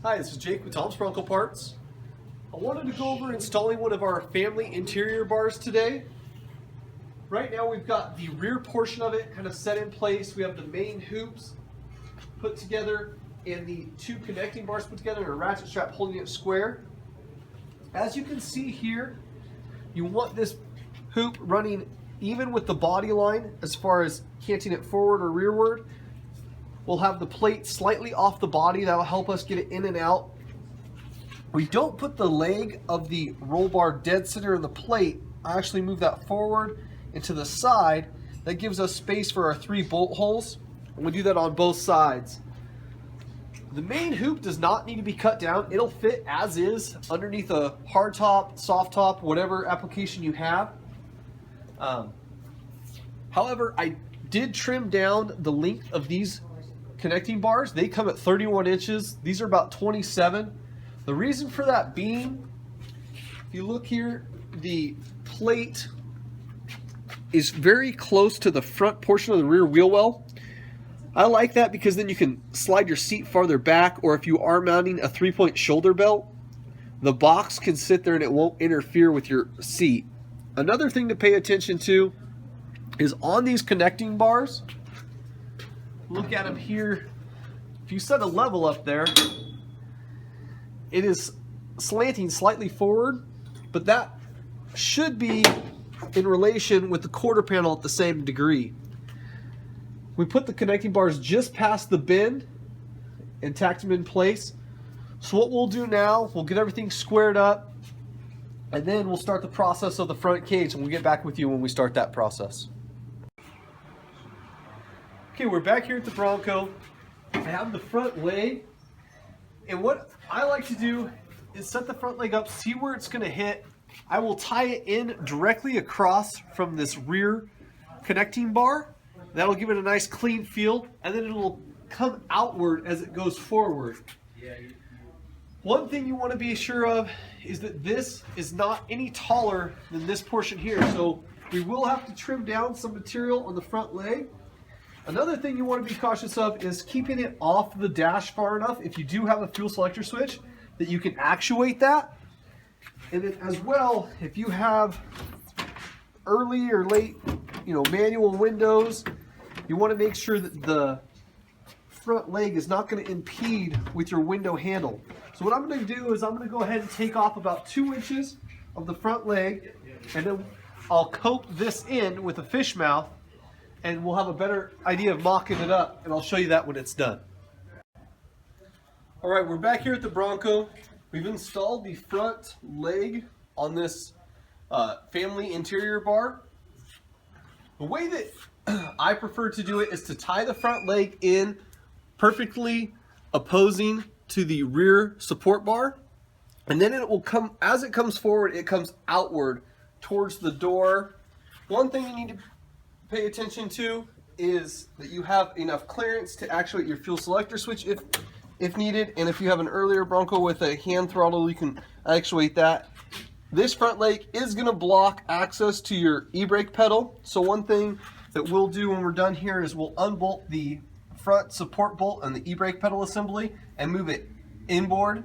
Hi, this is Jake with TOMS Bronco Parts. I wanted to go over installing one of our family interior bars today. Right now we've got the rear portion of it kind of set in place. We have the main hoops put together and the two connecting bars put together and a ratchet strap holding it square. As you can see here, you want this hoop running even with the body line as far as canting it forward or rearward. We'll have the plate slightly off the body. That will help us get it in and out. We don't put the leg of the roll bar dead center in the plate. I actually move that forward and to the side. That gives us space for our 3 bolt holes. And we do that on both sides. The main hoop does not need to be cut down. It'll fit as is underneath a hard top, soft top, whatever application you have. However, I did trim down the length of these connecting bars. They come at 31 inches. These are about 27. The reason for that being, if you look here, the plate is very close to the front portion of the rear wheel well. I like that because then you can slide your seat farther back, or if you are mounting a 3-point shoulder belt, the box can sit there and it won't interfere with your seat. Another thing to pay attention to is on these connecting bars, look at them here. If you set a level up there, it is slanting slightly forward, but that should be in relation with the quarter panel at the same degree. We put the connecting bars just past the bend and tacked them in place. So what we'll do now, we'll get everything squared up, and then we'll start the process of the front cage, and we'll get back with you when we start that process. Okay, we're back here at the Bronco. I have the front leg, and what I like to do is set the front leg up, see where it's going to hit. I will tie it in directly across from this rear connecting bar. That'll give it a nice clean feel, and then it'll come outward as it goes forward. One thing you want to be sure of is that this is not any taller than this portion here, so we will have to trim down some material on the front leg. Another thing you want to be cautious of is keeping it off the dash far enough, if you do have a fuel selector switch, that you can actuate that. And then as well, if you have early or late, manual windows, you want to make sure that the front leg is not going to impede with your window handle. So what I'm going to do is I'm going to go ahead and take off about 2 inches of the front leg, and then I'll coat this in with a fish mouth, and we'll have a better idea of mocking it up, and I'll show you that when it's done. All right, we're back here at the Bronco. We've installed the front leg on this family interior bar. The way that I prefer to do it is to tie the front leg in perfectly opposing to the rear support bar, and then it will come, as it comes forward, it comes outward towards the door. One thing you need to pay attention to is that you have enough clearance to actuate your fuel selector switch if needed, and if you have an earlier Bronco with a hand throttle, you can actuate that. This front leg is going to block access to your e-brake pedal, so one thing that we'll do when we're done here is we'll unbolt the front support bolt and the e-brake pedal assembly and move it inboard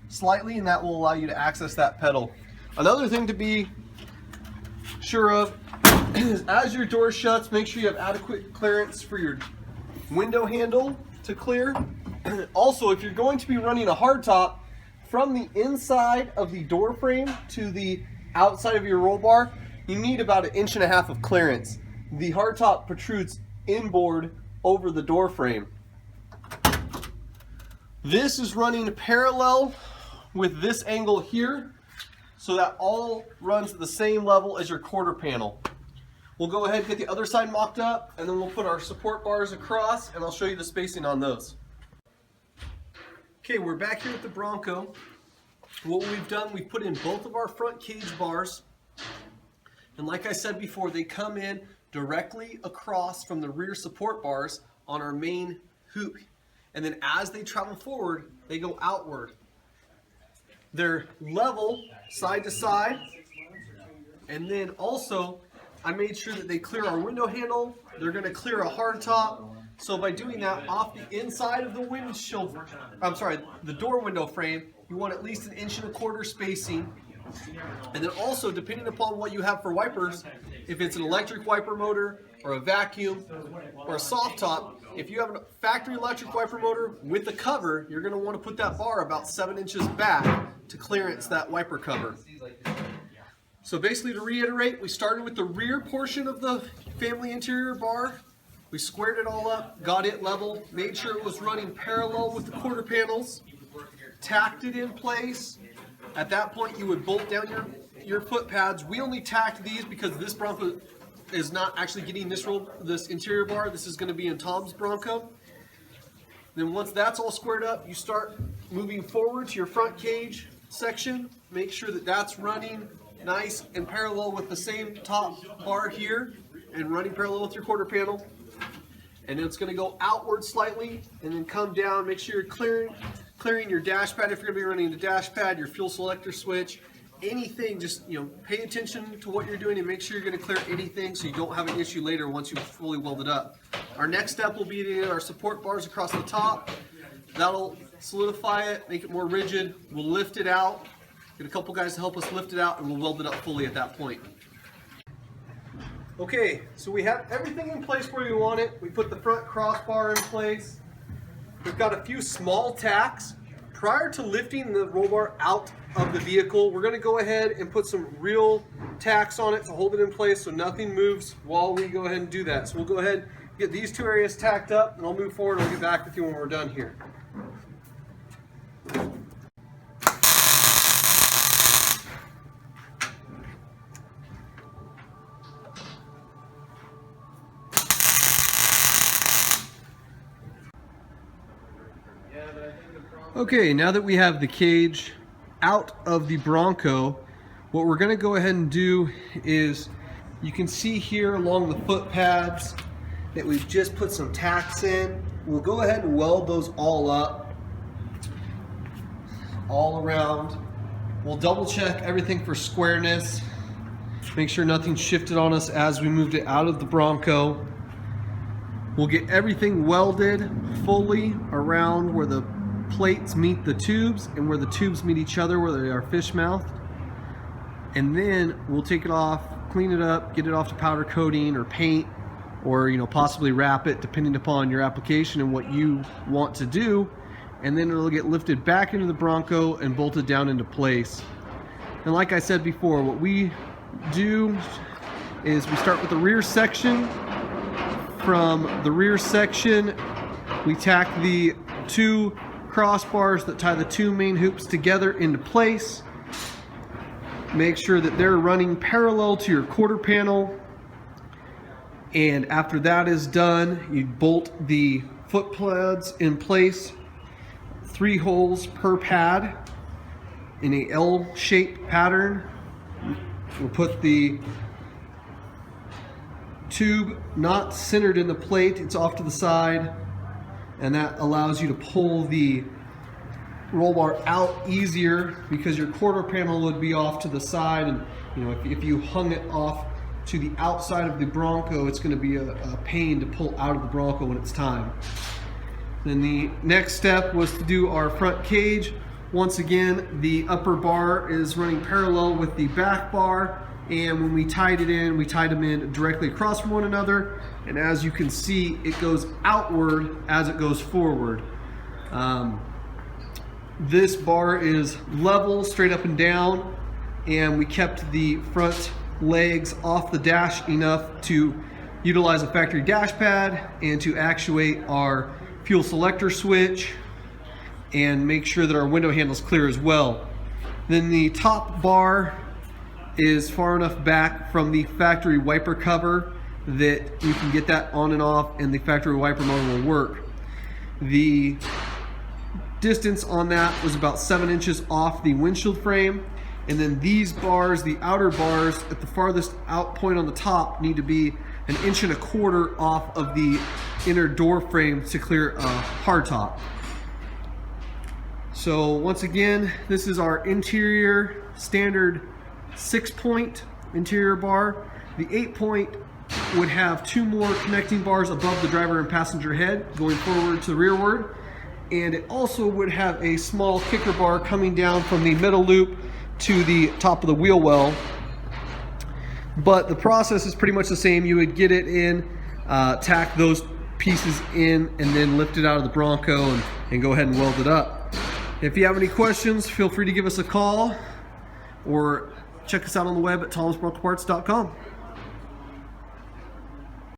slightly, and that will allow you to access that pedal. Another thing to be sure of is as your door shuts, make sure you have adequate clearance for your window handle to clear. Also, if you're going to be running a hardtop, from the inside of the door frame to the outside of your roll bar, you need about 1.5 inches of clearance. The hardtop protrudes inboard over the door frame. This is running parallel with this angle here, so that all runs at the same level as your quarter panel. We'll go ahead and get the other side mocked up, and then we'll put our support bars across, and I'll show you the spacing on those. Okay, we're back here with the Bronco. What we've done, we've put in both of our front cage bars, and like I said before, they come in directly across from the rear support bars on our main hoop, and then as they travel forward, they go outward. They're level side to side, and then also I made sure that they clear our window handle. They're going to clear a hard top So by doing that off the inside of the windshield, the door window frame, you want at least 1.25 inch spacing. And then also, depending upon what you have for wipers, if it's an electric wiper motor or a vacuum or a soft top, if you have a factory electric wiper motor with the cover, you're going to want to put that bar about 7 inches back to clearance that wiper cover. So basically, to reiterate, we started with the rear portion of the family interior bar. We squared it all up, got it level, made sure it was running parallel with the quarter panels, tacked it in place. At that point, you would bolt down your foot pads. We only tacked these because this Bronco is not actually getting this interior bar. This is going to be in Tom's Bronco. Then once that's all squared up, you start moving forward to your front cage section. Make sure that that's running nice and parallel with the same top bar here and running parallel with your quarter panel. And then it's going to go outward slightly and then come down. Make sure you're clearing your dash pad if you're going to be running the dash pad, your fuel selector switch, anything. Just pay attention to what you're doing and make sure you're going to clear anything so you don't have an issue later once you've fully welded up. Our next step will be to get our support bars across the top. That'll solidify it, make it more rigid. We'll lift it out, get a couple guys to help us lift it out, and we'll weld it up fully at that point. Okay, so we have everything in place where we want it. We put the front crossbar in place. We've got a few small tacks. Prior to lifting the roll bar out of the vehicle, we're going to go ahead and put some real tacks on it to hold it in place so nothing moves while we go ahead and do that. So we'll go ahead and get these two areas tacked up, and I'll move forward and I'll get back with you when we're done here. Okay, now that we have the cage out of the Bronco, what we're going to go ahead and do is, you can see here along the foot pads that we've just put some tacks in. We'll go ahead and weld those all up, all around. We'll double check everything for squareness, make sure nothing shifted on us as we moved it out of the Bronco. We'll get everything welded fully around where the plates meet the tubes and where the tubes meet each other, where they are fish mouthed. And then we'll take it off, clean it up, get it off to powder coating or paint, or possibly wrap it depending upon your application and what you want to do. And then it'll get lifted back into the Bronco and bolted down into place. And like I said before, what we do is we start with the rear section. From the rear section, we tack the two crossbars that tie the two main hoops together into place. Make sure that they're running parallel to your quarter panel. And after that is done, you bolt the foot pads in place, 3 holes per pad in a L-shaped pattern. We'll put the tube not centered in the plate, it's off to the side, and that allows you to pull the roll bar out easier because your quarter panel would be off to the side, and if you hung it off to the outside of the Bronco, it's going to be a pain to pull out of the Bronco when it's time. Then the next step was to do our front cage. Once again, the upper bar is running parallel with the back bar, and when we tied it in, we tied them in directly across from one another, and as you can see, it goes outward as it goes forward. This bar is level, straight up and down, and we kept the front legs off the dash enough to utilize a factory dash pad and to actuate our fuel selector switch and make sure that our window handle is clear as well. Then the top bar is far enough back from the factory wiper cover that you can get that on and off and the factory wiper motor will work. The distance on that was about 7 inches off the windshield frame, and then these bars, the outer bars at the farthest out point on the top, need to be 1.25 inches off of the inner door frame to clear a hardtop. So once again, this is our interior standard 6-point interior bar. The 8-point would have 2 more connecting bars above the driver and passenger head going forward to rearward, and it also would have a small kicker bar coming down from the middle loop to the top of the wheel well. But the process is pretty much the same. You would get it in, tack those pieces in, and then lift it out of the Bronco and go ahead and weld it up. If you have any questions, feel free to give us a call or check us out on the web at tomsbroncoparts.com.